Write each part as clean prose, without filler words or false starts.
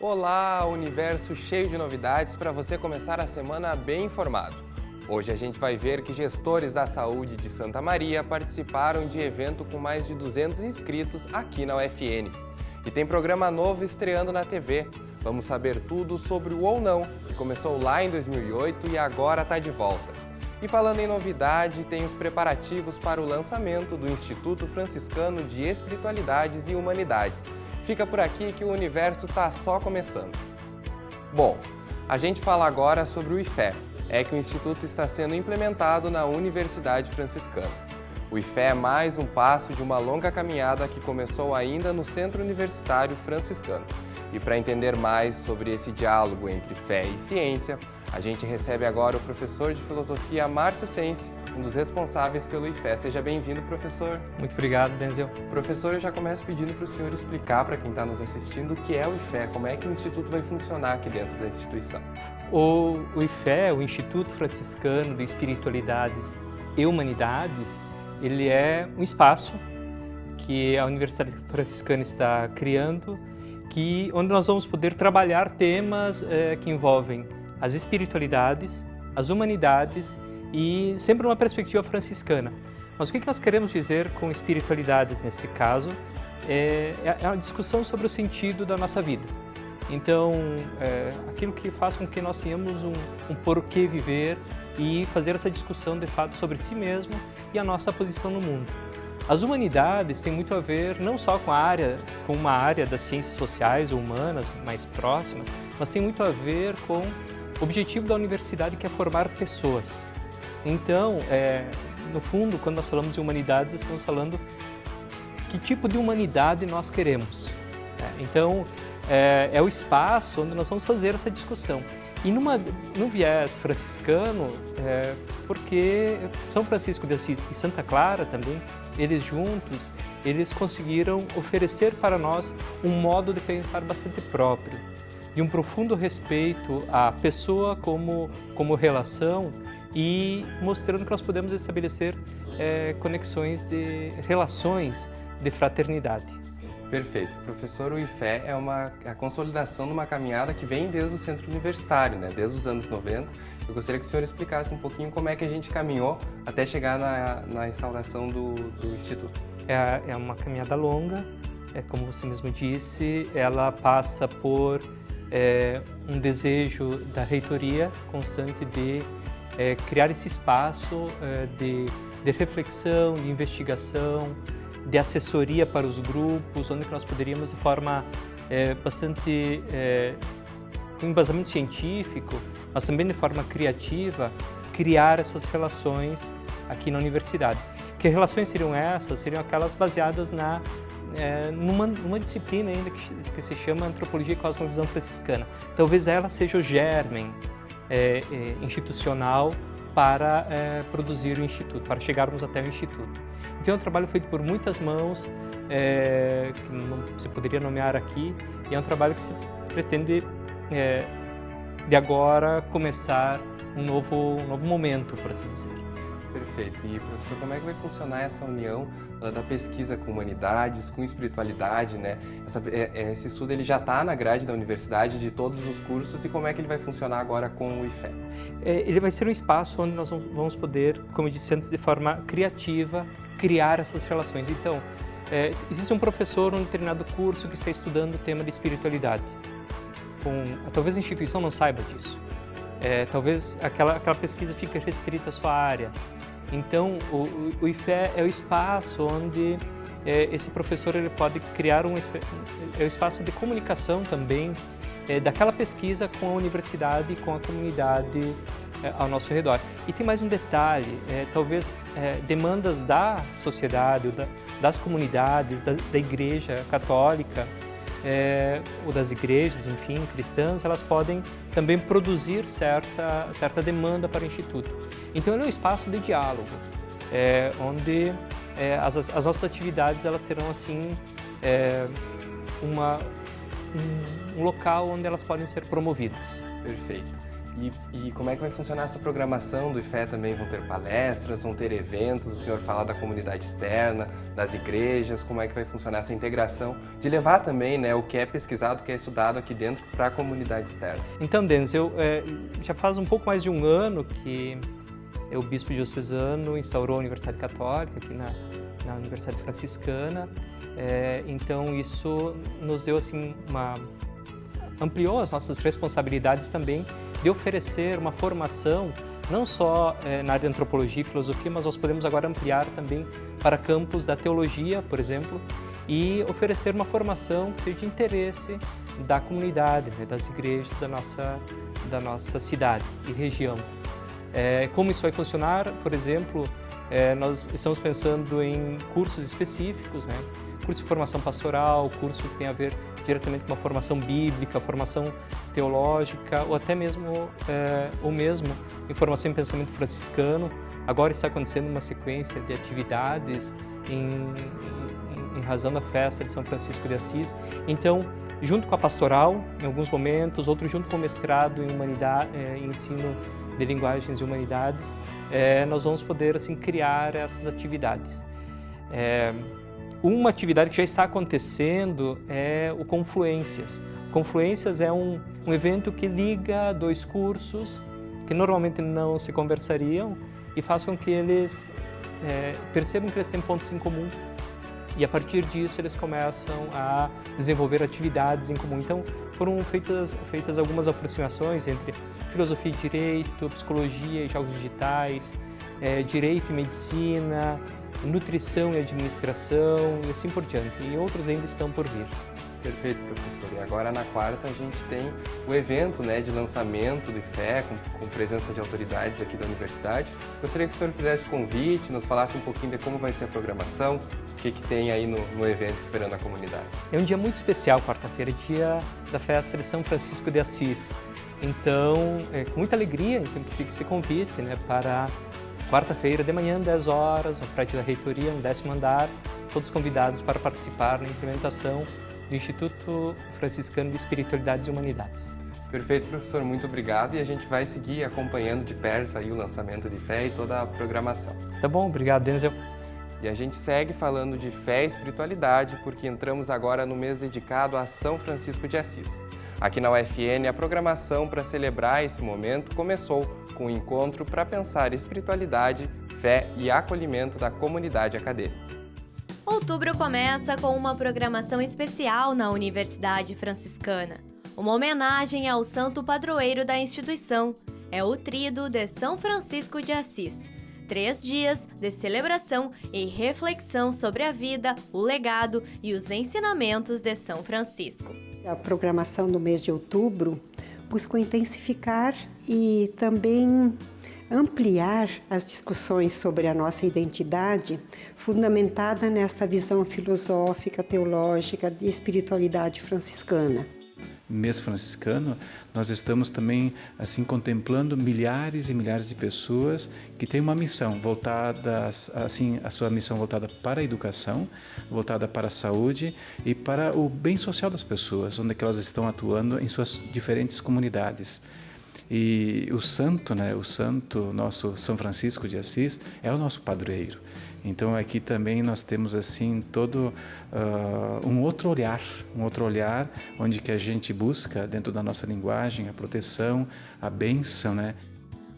Olá, universo cheio de novidades para você começar a semana bem informado. Hoje a gente vai ver que gestores da saúde de Santa Maria participaram de evento com mais de 200 inscritos aqui na UFN. E tem programa novo estreando na TV. Vamos saber tudo sobre o Ou Não, que começou lá em 2008 e agora está de volta. E falando em novidade, tem os preparativos para o lançamento do Instituto Franciscano de Espiritualidades e Humanidades. Fica por aqui que o universo está só começando. Bom, a gente fala agora sobre o IFE, que o Instituto está sendo implementado na Universidade Franciscana. O IFE é mais um passo de uma longa caminhada que começou ainda no Centro Universitário Franciscano. E para entender mais sobre esse diálogo entre fé e ciência, a gente recebe agora o professor de filosofia Márcio Sense, um dos responsáveis pelo IFE. Seja bem-vindo, professor. Muito obrigado, Denzel. Professor, eu já começo pedindo para o senhor explicar para quem está nos assistindo o que é o IFE, como é que o Instituto vai funcionar aqui dentro da instituição. O IFE, o Instituto Franciscano de Espiritualidades e Humanidades, ele é um espaço que a Universidade Franciscana está criando, onde nós vamos poder trabalhar temas que envolvem as espiritualidades, as humanidades e sempre uma perspectiva franciscana. Mas o que nós queremos dizer com espiritualidades nesse caso? É a discussão sobre o sentido da nossa vida. Então, aquilo que faz com que nós tenhamos um porquê viver e fazer essa discussão de fato sobre si mesmo e a nossa posição no mundo. As humanidades têm muito a ver não só com uma área das ciências sociais ou humanas mais próximas, mas tem muito a ver com o objetivo da universidade, que é formar pessoas. Então, no fundo, quando nós falamos de humanidades, estamos falando que tipo de humanidade nós queremos. Então, é o espaço onde nós vamos fazer essa discussão. E no viés franciscano, porque São Francisco de Assis e Santa Clara também, eles juntos, eles conseguiram oferecer para nós um modo de pensar bastante próprio, de um profundo respeito à pessoa como relação e mostrando que nós podemos estabelecer conexões de relações de fraternidade. Perfeito. Professor, o IFE é a consolidação de uma caminhada que vem desde o centro universitário, desde os anos 90. Eu gostaria que o senhor explicasse um pouquinho como é que a gente caminhou até chegar na instauração do Instituto. É uma caminhada longa, como você mesmo disse, ela passa por um desejo da reitoria constante de criar esse espaço de reflexão, de investigação, de assessoria para os grupos, onde nós poderíamos, de forma bastante com embasamento científico, mas também de forma criativa, criar essas relações aqui na universidade. Que relações seriam essas? Seriam aquelas baseadas numa disciplina ainda que se chama Antropologia e Cosmovisão Franciscana. Talvez ela seja o germen institucional para produzir o Instituto, para chegarmos até o Instituto. Então é um trabalho feito por muitas mãos, que não se poderia nomear aqui, e é um trabalho que se pretende, de agora, começar um novo momento, por assim dizer. Perfeito. E, professor, como é que vai funcionar essa união da pesquisa com humanidades, com espiritualidade, Esse estudo ele já está na grade da universidade, de todos os cursos, e como é que ele vai funcionar agora com o IFE? Ele vai ser um espaço onde nós vamos poder, como eu disse antes, de forma criativa, criar essas relações. Então, existe um professor num determinado curso que está estudando o tema de espiritualidade. Talvez a instituição não saiba disso. Talvez aquela pesquisa fique restrita à sua área. Então, o IFE é o espaço onde esse professor ele pode criar um espaço de comunicação também daquela pesquisa com a universidade e com a comunidade ao nosso redor. E tem mais um detalhe, talvez demandas da sociedade, das comunidades, da Igreja Católica, ou das igrejas, enfim, cristãs, elas podem também produzir certa demanda para o Instituto. Então, ele é um espaço de diálogo, onde as nossas atividades elas serão assim um local onde elas podem ser promovidas. Perfeito. E como é que vai funcionar essa programação do IFE também? Vão ter palestras, vão ter eventos, o senhor fala da comunidade externa, das igrejas, como é que vai funcionar essa integração de levar também, né, o que é pesquisado, o que é estudado aqui dentro para a comunidade externa? Então, Denis, já faz um pouco mais de um ano que o bispo diocesano instaurou a Universidade Católica aqui na Universidade Franciscana. Então isso nos deu assim ampliou as nossas responsabilidades também de oferecer uma formação não só na área de antropologia e filosofia, mas nós podemos agora ampliar também para campos da teologia, por exemplo, e oferecer uma formação que seja de interesse da comunidade, né, das igrejas da nossa cidade e região. Como isso vai funcionar? Por exemplo, nós estamos pensando em cursos específicos, né? Curso de formação pastoral, curso que tem a ver diretamente com uma formação bíblica, formação teológica, ou até mesmo em formação em pensamento franciscano. Agora está acontecendo uma sequência de atividades em razão da festa de São Francisco de Assis. Então, junto com a pastoral, em alguns momentos, outro junto com o mestrado em ensino de linguagens e humanidades, nós vamos poder assim criar essas atividades. Uma atividade que já está acontecendo é o Confluências. Confluências é um evento que liga dois cursos que normalmente não se conversariam e faz com que eles percebam que eles têm pontos em comum. E a partir disso eles começam a desenvolver atividades em comum. Então foram feitas algumas aproximações entre filosofia e direito, psicologia e jogos digitais, direito e medicina, nutrição e administração e assim por diante. E outros ainda estão por vir. Perfeito, professor. E agora na quarta a gente tem o evento, né, de lançamento do IFE, com presença de autoridades aqui da universidade. Gostaria que o senhor fizesse o convite, nos falasse um pouquinho de como vai ser a programação, o que tem aí no evento esperando a comunidade. É um dia muito especial, quarta-feira, dia da festa de São Francisco de Assis. Então, com muita alegria, então fica esse convite, né, para quarta-feira de manhã, 10 horas, no prédio da reitoria, no 10º andar, todos convidados para participar na implementação do Instituto Franciscano de Espiritualidades e Humanidades. Perfeito, professor, muito obrigado, e a gente vai seguir acompanhando de perto aí o lançamento de fé e toda a programação. Tá bom, obrigado, Denzel. E a gente segue falando de fé e espiritualidade porque entramos agora no mês dedicado a São Francisco de Assis. Aqui na UFN, a programação para celebrar esse momento começou com um encontro para pensar espiritualidade, fé e acolhimento da comunidade acadêmica. Outubro começa com uma programação especial na Universidade Franciscana. Uma homenagem ao santo padroeiro da instituição. É o Tríduo de São Francisco de Assis. 3 dias de celebração e reflexão sobre a vida, o legado e os ensinamentos de São Francisco. A programação do mês de outubro busca intensificar e também ampliar as discussões sobre a nossa identidade, fundamentada nesta visão filosófica, teológica de espiritualidade franciscana. Mês franciscano, nós estamos também assim contemplando milhares e milhares de pessoas que têm uma missão voltada, assim, a sua missão voltada para a educação, voltada para a saúde e para o bem social das pessoas, onde elas estão atuando em suas diferentes comunidades. E o santo, né, nosso São Francisco de Assis, é o nosso padroeiro. Então aqui também nós temos assim todo um outro olhar onde que a gente busca dentro da nossa linguagem a proteção, a bênção, né?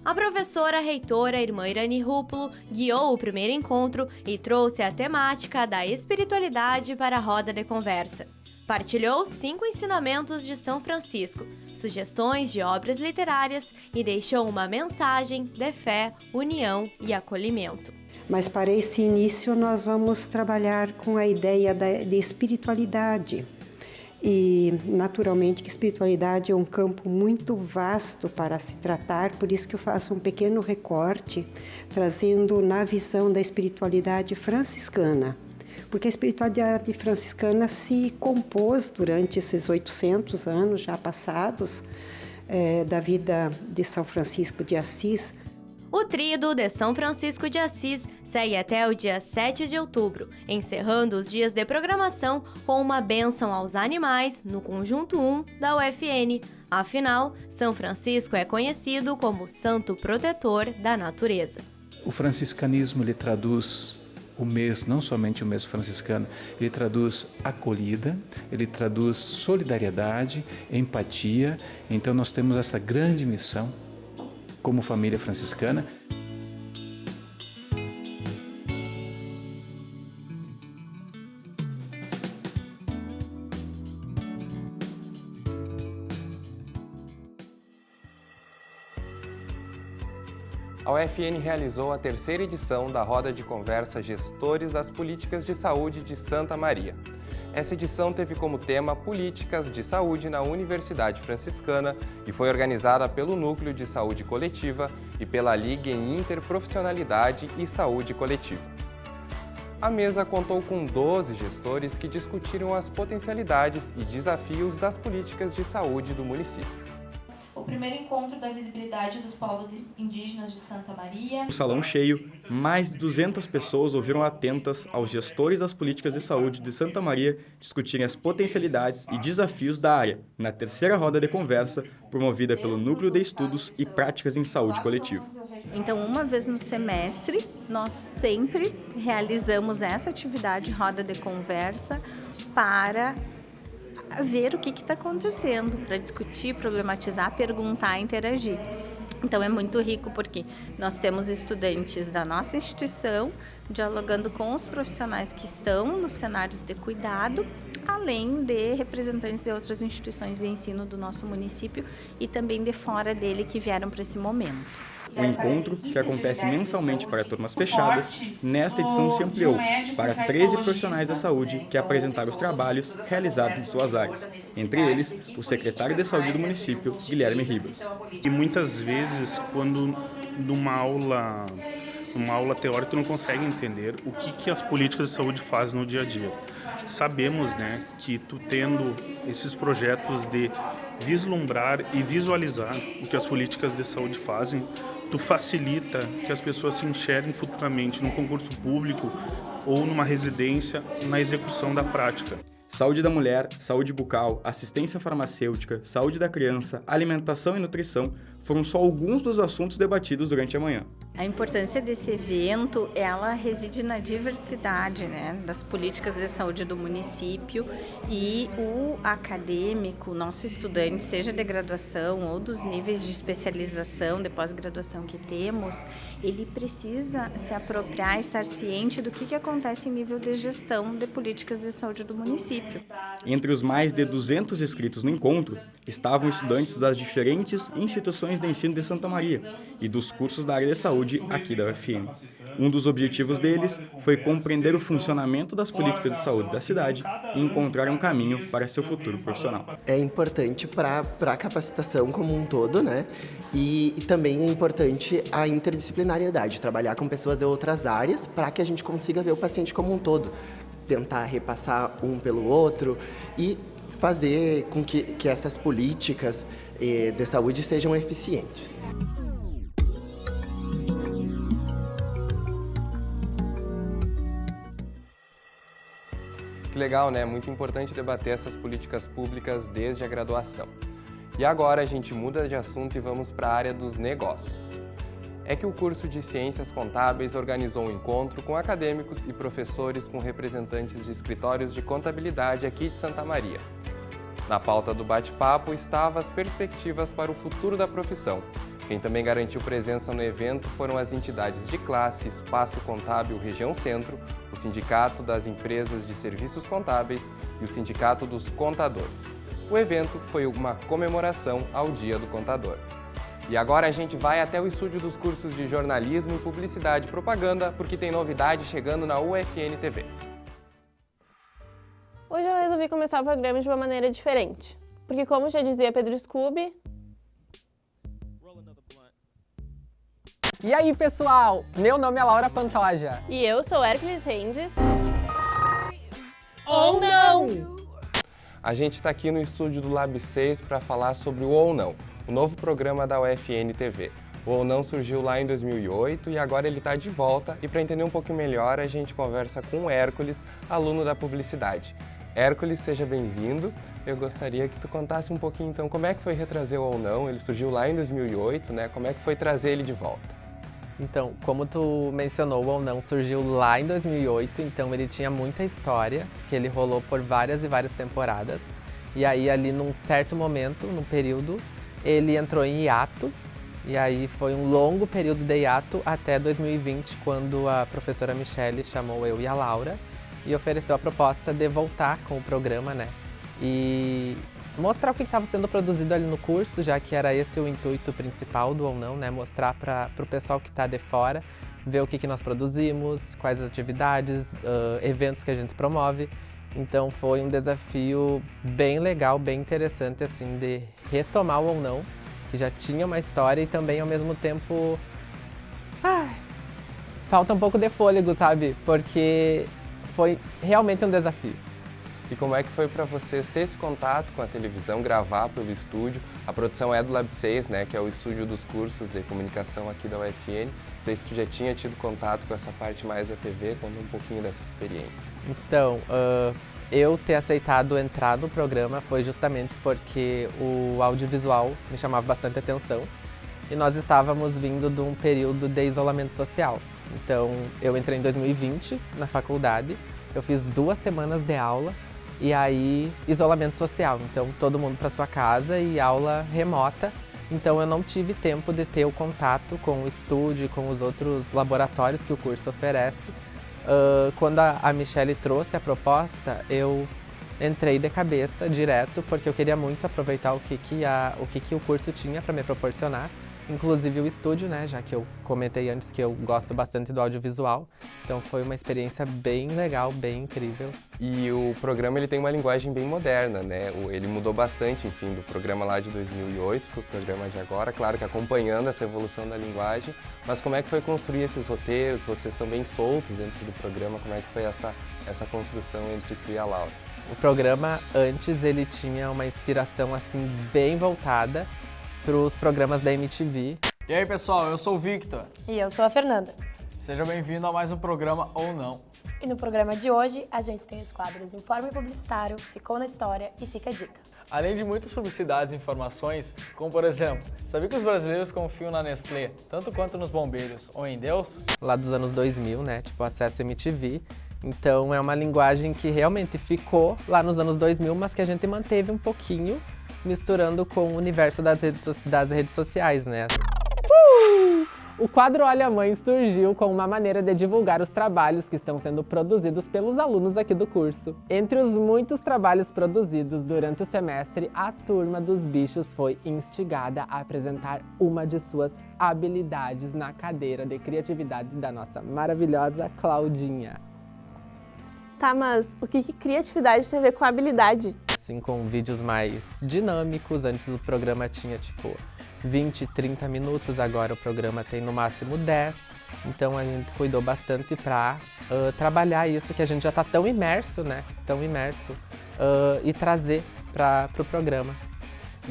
A professora reitora irmã Irani Rúpulo guiou o primeiro encontro e trouxe a temática da espiritualidade para a roda de conversa. Partilhou 5 ensinamentos de São Francisco, sugestões de obras literárias e deixou uma mensagem de fé, união e acolhimento. Mas para esse início nós vamos trabalhar com a ideia de espiritualidade. E naturalmente que espiritualidade é um campo muito vasto para se tratar, por isso que eu faço um pequeno recorte, trazendo na visão da espiritualidade franciscana. Porque a espiritualidade franciscana se compôs durante esses 800 anos já passados da vida de São Francisco de Assis. O Tríduo de São Francisco de Assis segue até o dia 7 de outubro, encerrando os dias de programação com uma bênção aos animais no Conjunto 1 da UFN. Afinal, São Francisco é conhecido como santo protetor da natureza. O franciscanismo ele traduz o mês, não somente o mês franciscano, ele traduz acolhida, ele traduz solidariedade, empatia. Então nós temos essa grande missão como família franciscana. A UFN realizou a terceira edição da Roda de Conversa Gestores das Políticas de Saúde de Santa Maria. Essa edição teve como tema Políticas de Saúde na Universidade Franciscana e foi organizada pelo Núcleo de Saúde Coletiva e pela Liga em Interprofissionalidade e Saúde Coletiva. A mesa contou com 12 gestores que discutiram as potencialidades e desafios das políticas de saúde do município. O primeiro encontro da visibilidade dos povos indígenas de Santa Maria. No salão cheio, mais de 200 pessoas ouviram atentas aos gestores das políticas de saúde de Santa Maria discutirem as potencialidades e desafios da área, na terceira roda de conversa, promovida pelo Núcleo de Estudos e Práticas em Saúde Coletiva. Então, uma vez no semestre, nós sempre realizamos essa atividade, roda de conversa, para ver o que está acontecendo, para discutir, problematizar, perguntar, interagir. Então é muito rico porque nós temos estudantes da nossa instituição dialogando com os profissionais que estão nos cenários de cuidado, além de representantes de outras instituições de ensino do nosso município e também de fora dele que vieram para esse momento. O encontro, que acontece mensalmente para turmas fechadas, nesta edição se ampliou para 13 profissionais da saúde que apresentaram os trabalhos realizados em suas áreas, entre eles o secretário de saúde do município, Guilherme Ribas. E muitas vezes, quando numa aula teórica, tu não consegue entender o que as políticas de saúde fazem no dia a dia. Sabemos, né, que tu tendo esses projetos de vislumbrar e visualizar o que as políticas de saúde fazem, tu facilita que as pessoas se enxerguem futuramente num concurso público ou numa residência na execução da prática. Saúde da mulher, saúde bucal, assistência farmacêutica, saúde da criança, alimentação e nutrição foram só alguns dos assuntos debatidos durante a manhã. A importância desse evento, ela reside na diversidade, né, das políticas de saúde do município e o acadêmico, nosso estudante, seja de graduação ou dos níveis de especialização, de pós-graduação que temos, ele precisa se apropriar, estar ciente do que acontece em nível de gestão de políticas de saúde do município. Entre os mais de 200 inscritos no encontro, estavam estudantes das diferentes instituições de ensino de Santa Maria e dos cursos da área de saúde aqui da UFN. Um dos objetivos deles foi compreender o funcionamento das políticas de saúde da cidade e encontrar um caminho para seu futuro profissional. É importante para a capacitação como um todo, né? E também é importante a interdisciplinariedade, trabalhar com pessoas de outras áreas para que a gente consiga ver o paciente como um todo, tentar repassar um pelo outro e fazer com que essas políticas de saúde sejam eficientes. Que legal, né? Muito importante debater essas políticas públicas desde a graduação. E agora a gente muda de assunto e vamos para a área dos negócios. É que o curso de Ciências Contábeis organizou um encontro com acadêmicos e professores com representantes de escritórios de contabilidade aqui de Santa Maria. Na pauta do bate-papo estavam as perspectivas para o futuro da profissão. Quem também garantiu presença no evento foram as entidades de classe Espaço Contábil Região Centro, o Sindicato das Empresas de Serviços Contábeis e o Sindicato dos Contadores. O evento foi uma comemoração ao Dia do Contador. E agora a gente vai até o estúdio dos cursos de jornalismo e publicidade e propaganda, porque tem novidade chegando na UFN TV. Hoje eu resolvi começar o programa de uma maneira diferente, porque como já dizia Pedro Scooby... E aí, pessoal? Meu nome é Laura Pantoja. E eu sou Hércules Rendes. Ou não! A gente está aqui no estúdio do Lab 6 para falar sobre o Ou Não, o novo programa da UFN TV. O Ou Não surgiu lá em 2008 e agora ele está de volta. E para entender um pouquinho melhor, a gente conversa com o Hércules, aluno da publicidade. Hércules, seja bem-vindo. Eu gostaria que tu contasse um pouquinho, então, como é que foi retrazer o Ou Não? Ele surgiu lá em 2008, né? Como é que foi trazer ele de volta? Então, como tu mencionou, o Ou Não surgiu lá em 2008, então ele tinha muita história, que ele rolou por várias e várias temporadas. E aí, ali num certo momento, num período, ele entrou em hiato. E aí foi um longo período de hiato até 2020, quando a professora Michele chamou eu e a Laura e ofereceu a proposta de voltar com o programa, né? E mostrar o que estava sendo produzido ali no curso, já que era esse o intuito principal do Ou Não, né? Mostrar para o pessoal que está de fora, ver o que nós produzimos, quais as atividades, eventos que a gente promove. Então foi um desafio bem legal, bem interessante, assim, de retomar o Ou Não, que já tinha uma história e também, ao mesmo tempo, falta um pouco de fôlego, sabe? Porque foi realmente um desafio. E como é que foi para vocês ter esse contato com a televisão, gravar pelo estúdio? A produção é do Lab 6, né, que é o estúdio dos cursos de comunicação aqui da UFN. Não sei se tu já tinha tido contato com essa parte mais da TV, conta um pouquinho dessa experiência. Então, eu ter aceitado entrar no programa foi justamente porque o audiovisual me chamava bastante atenção e nós estávamos vindo de um período de isolamento social. Então, eu entrei em 2020 na faculdade, eu fiz 2 semanas de aula e aí isolamento social. Então, todo mundo para sua casa e aula remota. Então, eu não tive tempo de ter o contato com o estúdio e com os outros laboratórios que o curso oferece. Quando a Michele trouxe a proposta, eu entrei de cabeça direto, porque eu queria muito aproveitar o que o curso tinha para me proporcionar, inclusive o estúdio, né, já que eu comentei antes que eu gosto bastante do audiovisual. Então foi uma experiência bem legal, bem incrível. E o programa ele tem uma linguagem bem moderna, né? Ele mudou bastante, enfim, do programa lá de 2008 para o programa de agora, claro que acompanhando essa evolução da linguagem. Mas como é que foi construir esses roteiros? Vocês estão bem soltos dentro do programa, como é que foi essa construção entre tu e a Laura? O programa antes ele tinha uma inspiração assim bem voltada para os programas da MTV. E aí pessoal, eu sou o Victor. E eu sou a Fernanda. Seja bem-vindo a mais um programa Ou Não. E no programa de hoje, a gente tem os quadros Informe Publicitário, Ficou na História e Fica a Dica. Além de muitas publicidades e informações, como por exemplo, sabia que os brasileiros confiam na Nestlé, tanto quanto nos bombeiros ou em Deus? Lá dos anos 2000, né, tipo Acesso MTV. Então é uma linguagem que realmente ficou lá nos anos 2000, mas que a gente manteve um pouquinho, misturando com o universo das redes sociais, né? O quadro Olha Mãe surgiu como uma maneira de divulgar os trabalhos que estão sendo produzidos pelos alunos aqui do curso. Entre os muitos trabalhos produzidos durante o semestre, a Turma dos Bichos foi instigada a apresentar uma de suas habilidades na cadeira de criatividade da nossa maravilhosa Claudinha. Tá, mas o que criatividade tem a ver com habilidade? Assim, com vídeos mais dinâmicos. Antes o programa tinha tipo 20, 30 minutos, agora o programa tem no máximo 10. Então a gente cuidou bastante para trabalhar isso que a gente já está tão imerso, né? Tão imerso, e trazer para o programa.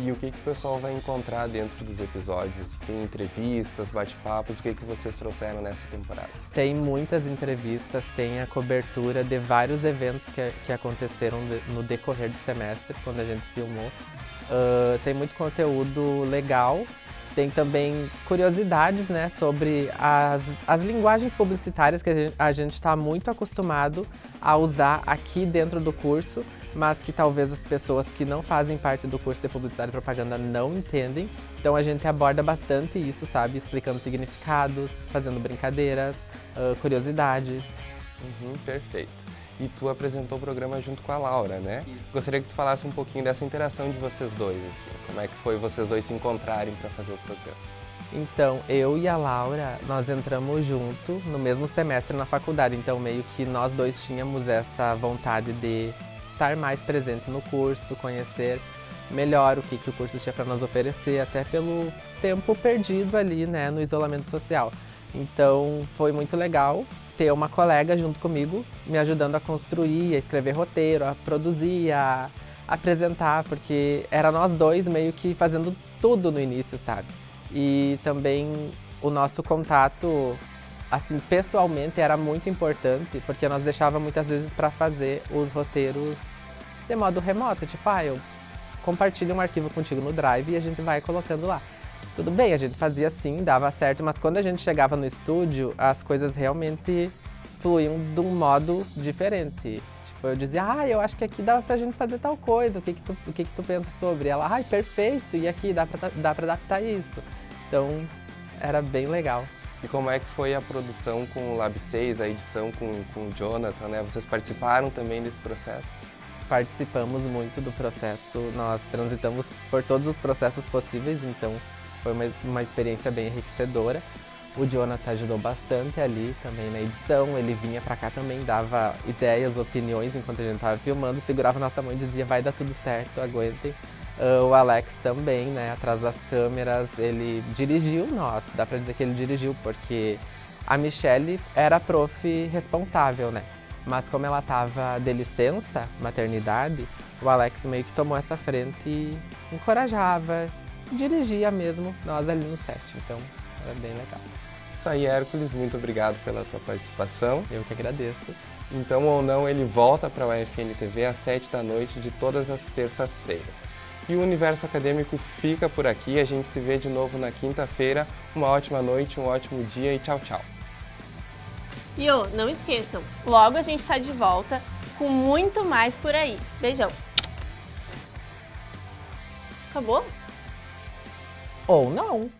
E o que o pessoal vai encontrar dentro dos episódios? Tem entrevistas, bate-papos, o que vocês trouxeram nessa temporada? Tem muitas entrevistas, tem a cobertura de vários eventos que aconteceram no decorrer do semestre, quando a gente filmou. Tem muito conteúdo legal, tem também curiosidades, né, sobre as linguagens publicitárias que a gente está muito acostumado a usar aqui dentro do curso, mas que talvez as pessoas que não fazem parte do curso de Publicidade e Propaganda não entendem. Então a gente aborda bastante isso, sabe? Explicando significados, fazendo brincadeiras, curiosidades. Perfeito. E tu apresentou o programa junto com a Laura, né? Gostaria que tu falasse um pouquinho dessa interação de vocês dois, assim. Como é que foi vocês dois se encontrarem para fazer o programa? Então, eu e a Laura, nós entramos junto no mesmo semestre na faculdade, então meio que nós dois tínhamos essa vontade de estar mais presente no curso, conhecer melhor o que o curso tinha para nos oferecer, até pelo tempo perdido ali, né, no isolamento social. Então, foi muito legal ter uma colega junto comigo, me ajudando a construir, a escrever roteiro, a produzir, a apresentar, porque era nós dois meio que fazendo tudo no início, sabe? E também o nosso contato, assim, pessoalmente era muito importante, porque nós deixava muitas vezes para fazer os roteiros de modo remoto, tipo, eu compartilha um arquivo contigo no Drive e a gente vai colocando lá. Tudo bem, a gente fazia assim, dava certo, mas quando a gente chegava no estúdio, as coisas realmente fluíam de um modo diferente. Tipo, eu dizia, eu acho que aqui dá pra gente fazer tal coisa, o que que tu pensa sobre? Ela, perfeito, e aqui dá pra adaptar isso. Então, era bem legal. E como é que foi a produção com o Lab 6, a edição com o Jonathan, né? Vocês participaram também desse processo? Participamos muito do processo, nós transitamos por todos os processos possíveis, então foi uma experiência bem enriquecedora. O Jonathan ajudou bastante ali também na edição, ele vinha pra cá também, dava ideias, opiniões enquanto a gente tava filmando, segurava nossa mão e dizia, vai dar tudo certo, aguentem. O Alex também, né, atrás das câmeras, ele dirigiu nós, dá pra dizer que ele dirigiu, porque a Michelle era a prof responsável, né? Mas como ela tava de licença, maternidade, o Alex meio que tomou essa frente e encorajava, dirigia mesmo nós ali no set, então era bem legal. Isso aí, Hércules, muito obrigado pela tua participação. Eu que agradeço. Então ou não, ele volta para a UFN TV às 7 da noite de todas as terças-feiras. E o Universo Acadêmico fica por aqui, a gente se vê de novo na quinta-feira. Uma ótima noite, um ótimo dia e tchau, tchau. E não esqueçam, logo a gente tá de volta com muito mais por aí. Beijão. Acabou? Ou não.